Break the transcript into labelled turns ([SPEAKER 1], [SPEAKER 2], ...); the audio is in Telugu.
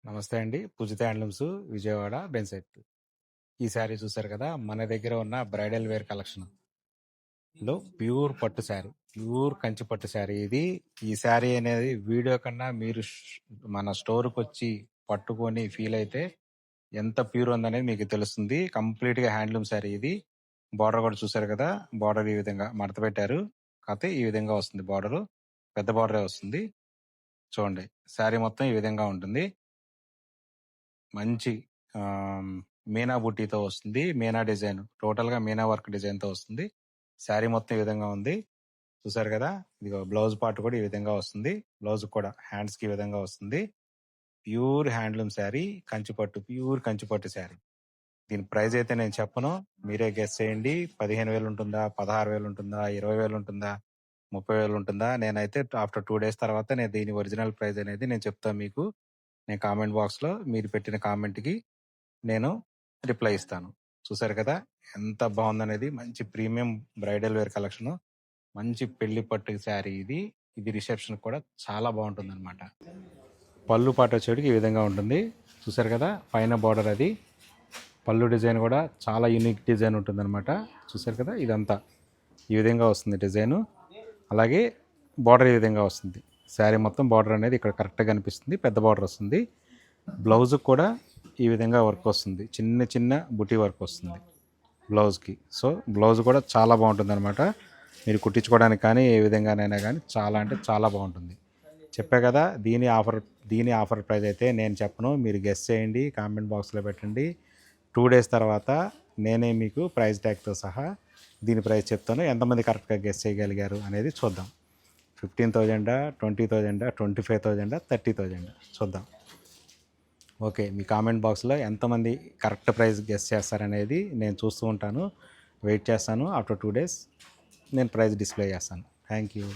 [SPEAKER 1] నమస్తే అండి. పూజిత హ్యాండ్లూమ్స్ విజయవాడ బెన్సెట్. ఈ శారీ చూసారు కదా! మన దగ్గర ఉన్న బ్రైడల్ వేర్ కలెక్షన్‌లో ప్యూర్ పట్టు శారీ. ప్యూర్ కంచి పట్టు శారీ ఇది. ఈ శారీ అనేది వీడియో కన్నా మీరు మన స్టోర్‌కొచ్చి పట్టుకొని ఫీల్ అయితే ఎంత ప్యూర్ ఉందనేది మీకు తెలుస్తుంది. కంప్లీట్‌గా హ్యాండ్లూమ్ శారీ ఇది. బార్డర్ కూడా చూసారు కదా! బార్డర్ ఈ విధంగా మడత పెట్టారు. కాకపోతే ఈ విధంగా వస్తుంది బార్డరు. పెద్ద బార్డరే వస్తుంది. చూడండి. శారీ మొత్తం ఈ విధంగా ఉంటుంది. మంచి మీనా బుట్టీతో వస్తుంది. మీనా డిజైన్ టోటల్గా మీనా వర్క్ డిజైన్తో వస్తుంది. శారీ మొత్తం ఈ విధంగా ఉంది. చూసారు కదా! ఇదిగో బ్లౌజ్ పార్ట్ కూడా ఈ విధంగా వస్తుంది. బ్లౌజ్ కూడా హ్యాండ్స్కి ఈ విధంగా వస్తుంది. ప్యూర్ హ్యాండ్లూమ్ శారీ, కంచిపట్టు, ప్యూర్ కంచిపట్టు శారీ. దీని ప్రైస్ అయితే నేను చెప్పను, మీరే గెస్ చేయండి. 15,000 ఉంటుందా, 16,000 ఉంటుందా, 20,000 ఉంటుందా, 30,000 ఉంటుందా? నేనైతే ఆఫ్టర్ 2 డేస్ తర్వాత నేను దీని ఒరిజినల్ ప్రైస్ అనేది నేను చెప్తాను మీకు. నేను కామెంట్ బాక్స్లో మీరు పెట్టిన కామెంట్కి నేను రిప్లై ఇస్తాను. చూసారు కదా ఎంత బాగుందనేది. మంచి ప్రీమియం బ్రైడల్ వేర్ కలెక్షన్, మంచి పెళ్లి పట్టు శారీ ఇది. ఇది రిసెప్షన్ కూడా చాలా బాగుంటుంది అనమాట. పళ్ళు పాట వచ్చేటికి ఈ విధంగా ఉంటుంది. చూసారు కదా పైన బార్డర్ అది. పళ్ళు డిజైన్ కూడా చాలా యూనిక్ డిజైన్ ఉంటుంది అనమాట. చూసారు కదా ఇదంతా ఈ విధంగా వస్తుంది డిజైను. అలాగే బార్డర్ ఈ విధంగా వస్తుంది. శారీ మొత్తం బార్డర్ అనేది ఇక్కడ కరెక్ట్గా కనిపిస్తుంది. పెద్ద బార్డర్ వస్తుంది. బ్లౌజ్ కూడా ఈ విధంగా వర్క్ వస్తుంది. చిన్న చిన్న బుటీ వర్క్ వస్తుంది బ్లౌజ్కి. సో బ్లౌజ్ కూడా చాలా బాగుంటుంది అనమాట. మీరు కుట్టించుకోవడానికి కానీ ఏ విధంగానైనా కానీ చాలా అంటే చాలా బాగుంటుంది. చెప్పే కదా దీని ఆఫర్ ప్రైస్ అయితే నేను చెప్పను, మీరు గెస్ చేయండి. కామెంట్ బాక్స్లో పెట్టండి. 2 డేస్ తర్వాత నేనే మీకు ప్రైస్ ట్యాగ్తో సహా దీని ప్రైస్ చెప్తాను. ఎంతమంది కరెక్ట్గా గెస్ చేయగలిగారు అనేది చూద్దాం. 15,000, 20,000, 25,000, 30,000 చూద్దాం. ఓకే, మీ కామెంట్ బాక్స్లో ఎంతమంది కరెక్ట్ ప్రైస్ గెస్ చేస్తారనేది నేను చూస్తూ ఉంటాను. వెయిట్ చేస్తాను. ఆఫ్టర్ 2 డేస్ నేను ప్రైస్ డిస్ప్లే చేస్తాను. Thank you.